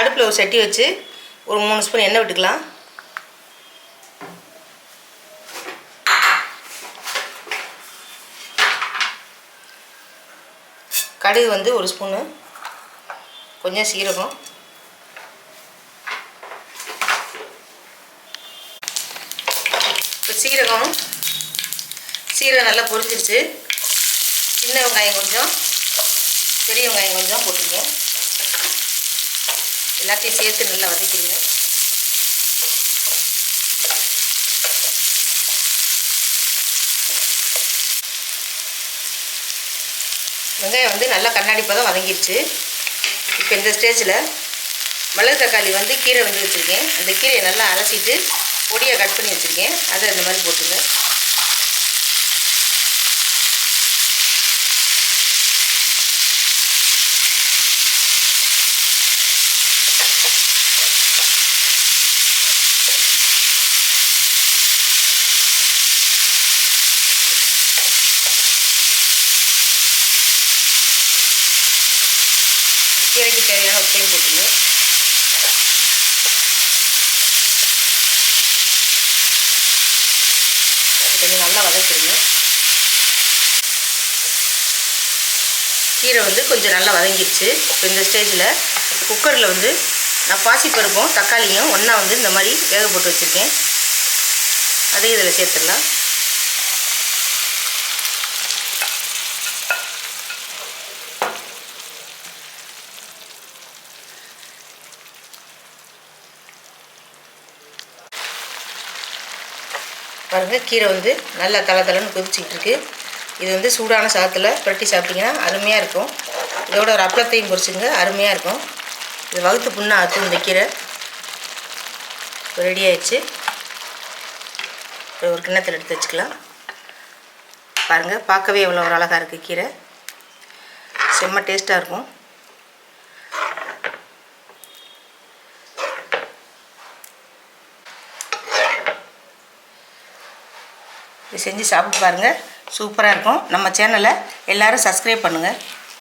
அடுப்பில் ஒரு சட்டி வச்சு ஒரு 3 ஸ்பூன் எண்ணெய் விட்டுக்கலாம். கடுகு வந்து 1 ஸ்பூனு, கொஞ்சம் சீரகம், இப்போ சீரகம் நல்லா பொரிஞ்சிருச்சு. சின்ன வெங்காயம் கொஞ்சம், பெரிய வெங்காயம் கொஞ்சம் போட்டுருங்க. எல்லாத்தையும் சேர்த்து நல்லா வதக்கிடுங்க. வெங்காயம் வந்து நல்லா கண்ணாடி பதம் வதங்கிடுச்சு. இப்போ இந்த ஸ்டேஜில் மிளகு தக்காளி வந்து கீரை வந்து வச்சுருக்கேன். அந்த கீரையை நல்லா அலசிட்டு பொடியை கட் பண்ணி வச்சுருக்கேன். அதை இந்த மாதிரி போட்டுருங்க. கீரைக்கு தேவையான உப்பையும் போட்டுங்க. கொஞ்சம் நல்லா வதக்கிடுங்க. கீரை வந்து கொஞ்சம் நல்லா வதங்கிடுச்சு. இப்போ இந்த ஸ்டேஜில் குக்கரில் வந்து நான் பாசிப்பருப்பும் தக்காளியும் ஒன்றா வந்து இந்த மாதிரி வேக போட்டு வச்சுருக்கேன். அதையும் இதில் சேர்த்துடலாம். பாருங்கள், கீரை வந்து நல்லா தளன்னு கொதிச்சிக்கிட்டு இருக்குது. இது வந்து சூடான சாதத்தில் புரட்டி சாப்பிட்டிங்கன்னா அருமையாக இருக்கும். இதோட ஒரு அப்பளத்தையும் பொரிச்சுங்க, அருமையாக இருக்கும். இது வகுத்து புண்ணா ஆற்றும் இந்த கீரை. ரெடி ஆயிடுச்சு. ஒரு கிண்ணத்தில் எடுத்து வச்சுக்கலாம். பாருங்கள், பார்க்கவே எவ்வளோ ஒரு அழகாக இருக்குது கீரை. செம்ம டேஸ்ட்டாக இருக்கும். இது செஞ்சு சாப்பிட்டு பாருங்கள், சூப்பராக இருக்கும். நம்ம சேனலை எல்லோரும் சப்ஸ்கிரைப் பண்ணுங்கள்.